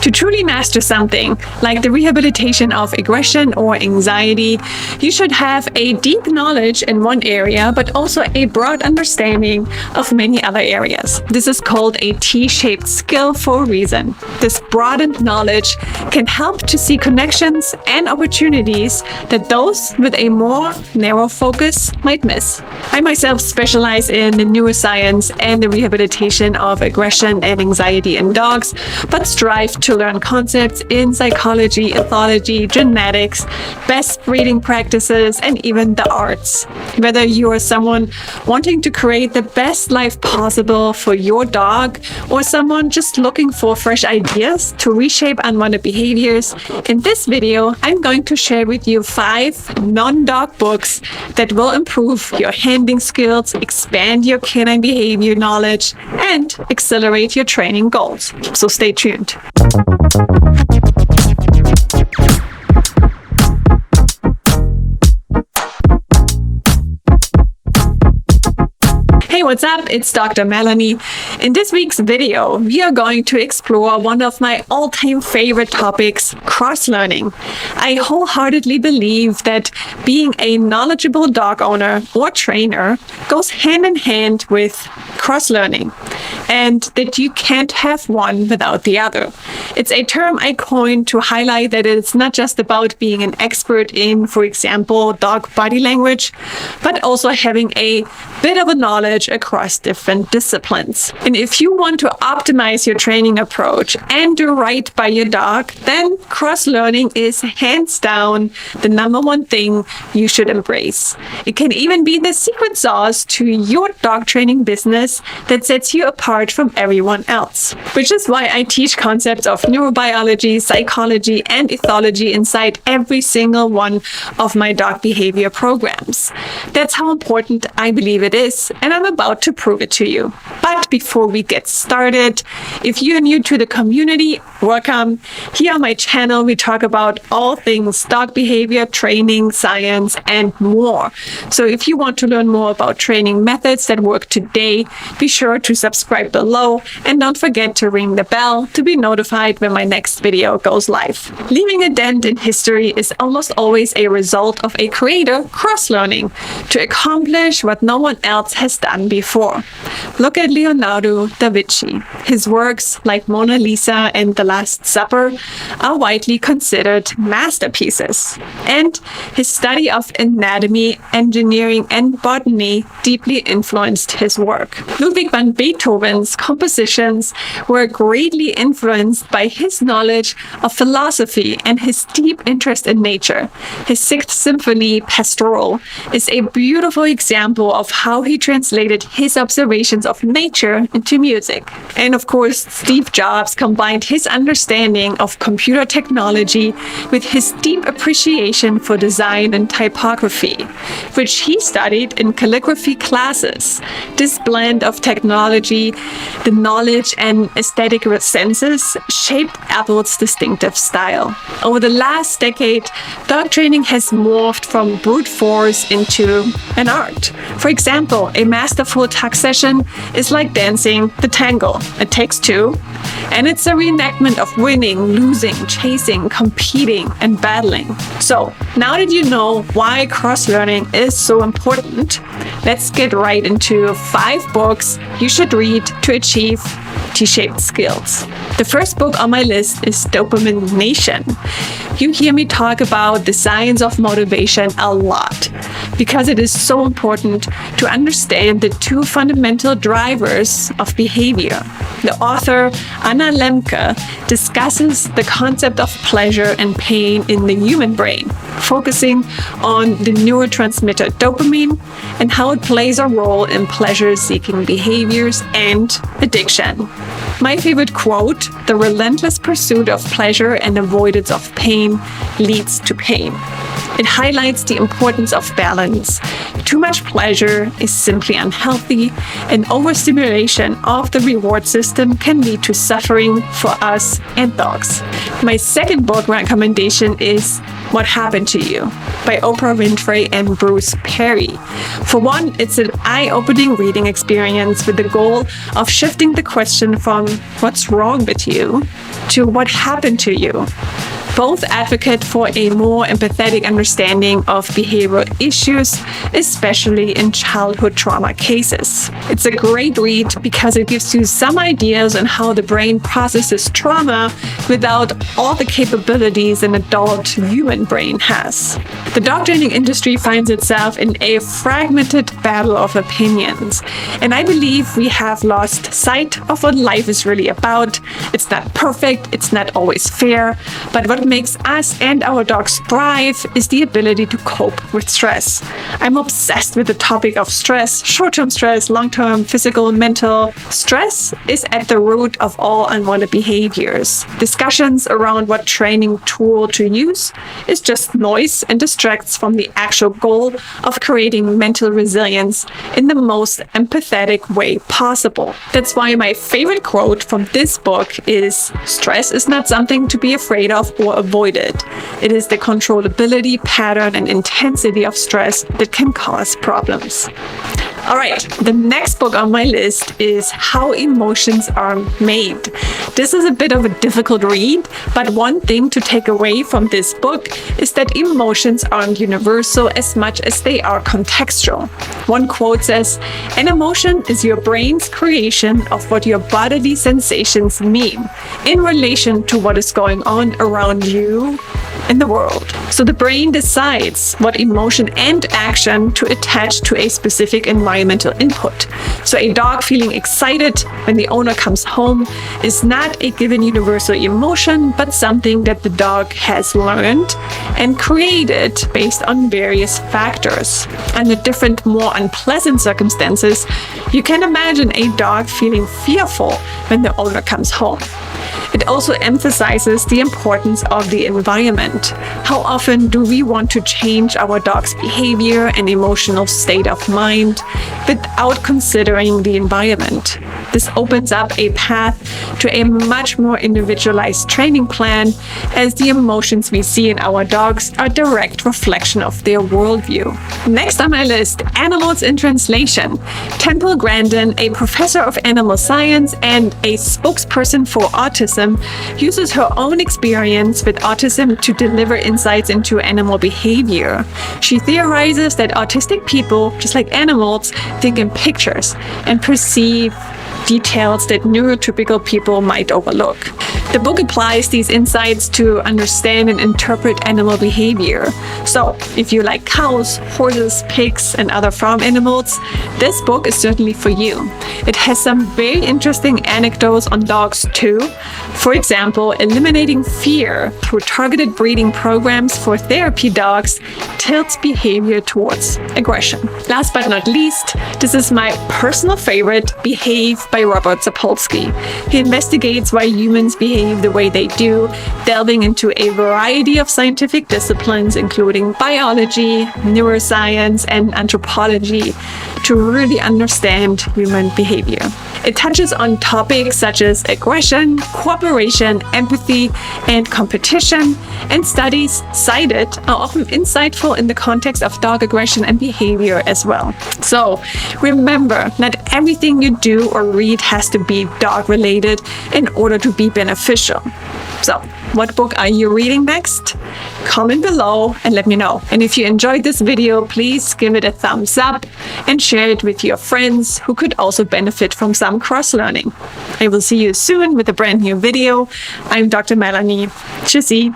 To truly master something, like the rehabilitation of aggression or anxiety, you should have a deep knowledge in one area, but also a broad understanding of many other areas. This is called a T-shaped skill for a reason. This broadened knowledge can help to see connections and opportunities that those with a more narrow focus might miss. I myself specialize in the neuroscience and the rehabilitation of aggression and anxiety in dogs, but strive to learn concepts in psychology, ethology, genetics, best breeding practices, and even the arts. Whether you are someone wanting to create the best life possible for your dog, or someone just looking for fresh ideas to reshape unwanted behaviors, in this video, I'm going to share with you 5 non-dog books that will improve your handling skills, expand your canine behavior knowledge, and accelerate your training goals. So stay tuned. Hey, what's up? It's Dr. Melanie. In this week's video, we are going to explore one of my all-time favorite topics, cross-learning. I wholeheartedly believe that being a knowledgeable dog owner or trainer goes hand in hand with cross-learning, and that you can't have one without the other. It's a term I coined to highlight that it's not just about being an expert in, for example, dog body language, but also having a bit of a knowledge across different disciplines. And if you want to optimize your training approach and do right by your dog, then cross-learning is hands down the number one thing you should embrace. It can even be the secret sauce to your dog training business that sets you apart from everyone else. Which is why I teach concepts of neurobiology, psychology, and ethology inside every single one of my dog behavior programs. That's how important I believe it is, and I'm about to prove it to you. But before we get started, if you're new to the community, welcome. Here on my channel, we talk about all things dog behavior, training, science, and more. So if you want to learn more about training methods that work today, be sure to subscribe below and don't forget to ring the bell to be notified when my next video goes live. Leaving a dent in history is almost always a result of a creator cross-learning to accomplish what no one else has done before. Look at Leonardo da Vinci. His works, like Mona Lisa and The Last Supper, are widely considered masterpieces. And his study of anatomy, engineering, and botany deeply influenced his work. Ludwig van Beethoven's compositions were greatly influenced by his knowledge of philosophy and his deep interest in nature. His Sixth Symphony, Pastoral, is a beautiful example of how he translated his observations of nature into music. And of course, Steve Jobs combined his understanding of computer technology with his deep appreciation for design and typography, which he studied in calligraphy classes. This blend of technology, the knowledge, and aesthetic senses shaped Apple's distinctive style. Over the last decade, dog training has morphed from brute force into an art. For example, a masterful tuck session is like dancing the tango. It takes two, and it's a reenactment of winning, losing, chasing, competing, and battling. So, now that you know why cross-learning is so important, let's get right into 5 books you should read to achieve T-shaped skills. The first book on my list is Dopamine Nation. You hear me talk about the science of motivation a lot because it is so important to understand the 2 fundamental drivers of behavior. The author, Anna Lemke, discusses the concept of pleasure and pain in the human brain, focusing on the neurotransmitter dopamine and how it plays a role in pleasure-seeking behaviors and addiction. My favorite quote, "The relentless pursuit of pleasure and avoidance of pain leads to pain." It highlights the importance of balance. Too much pleasure is simply unhealthy, and overstimulation of the reward system can lead to suffering for us and dogs. My second book recommendation is What Happened to You by Oprah Winfrey and Bruce Perry. For one, it's an eye-opening reading experience with the goal of shifting the question from what's wrong with you to what happened to you. Both advocate for a more empathetic understanding of behavioral issues, especially in childhood trauma cases. It's a great read because it gives you some ideas on how the brain processes trauma without all the capabilities an adult human brain has. The dog training industry finds itself in a fragmented battle of opinions, and I believe we have lost sight of what life is really about. It's not perfect, it's not always fair, but what makes us and our dogs thrive is the ability to cope with stress. I'm obsessed with the topic of stress, short-term stress, long-term, physical, mental. Stress is at the root of all unwanted behaviors. Discussions around what training tool to use is just noise and distracts from the actual goal of creating mental resilience in the most empathetic way possible. That's why my favorite quote from this book is, "Stress is not something to be afraid of or avoided. It is the controllability, pattern, and intensity of stress that can cause problems." All right, the next book on my list is How Emotions Are Made. This is a bit of a difficult read, but one thing to take away from this book is that emotions aren't universal as much as they are contextual. One quote says, "An emotion is your brain's creation of what your bodily sensations mean in relation to what is going on around you in the world." So the brain decides what emotion and action to attach to a specific environmental input. So a dog feeling excited when the owner comes home is not a given universal emotion, but something that the dog has learned and created based on various factors. Under different, more unpleasant circumstances, you can imagine a dog feeling fearful when the owner comes home. It also emphasizes the importance of the environment. How often do we want to change our dog's behavior and emotional state of mind without considering the environment? This opens up a path to a much more individualized training plan, as the emotions we see in our dogs are a direct reflection of their worldview. Next on my list, Animals in Translation. Temple Grandin, a professor of animal science and a spokesperson for autism, uses her own experience with autism to deliver insights into animal behavior. She theorizes that autistic people, just like animals, think in pictures and perceive details that neurotypical people might overlook. The book applies these insights to understand and interpret animal behavior. So, if you like cows, horses, pigs, and other farm animals, this book is certainly for you. It has some very interesting anecdotes on dogs too. For example, eliminating fear through targeted breeding programs for therapy dogs tilts behavior towards aggression. Last but not least, this is my personal favorite, Behave by Robert Sapolsky. He investigates why humans behave the way they do, delving into a variety of scientific disciplines, including biology, neuroscience, and anthropology, to really understand human behavior. It touches on topics such as aggression, cooperation, empathy, and competition, and studies cited are often insightful in the context of dog aggression and behavior as well. So remember, not everything you do or read has to be dog related in order to be beneficial. So, what book are you reading next? Comment below and let me know. And if you enjoyed this video, please give it a thumbs up and share it with your friends who could also benefit from some cross-learning. I will see you soon with a brand new video. I'm Dr. Melanie. Tschüssi.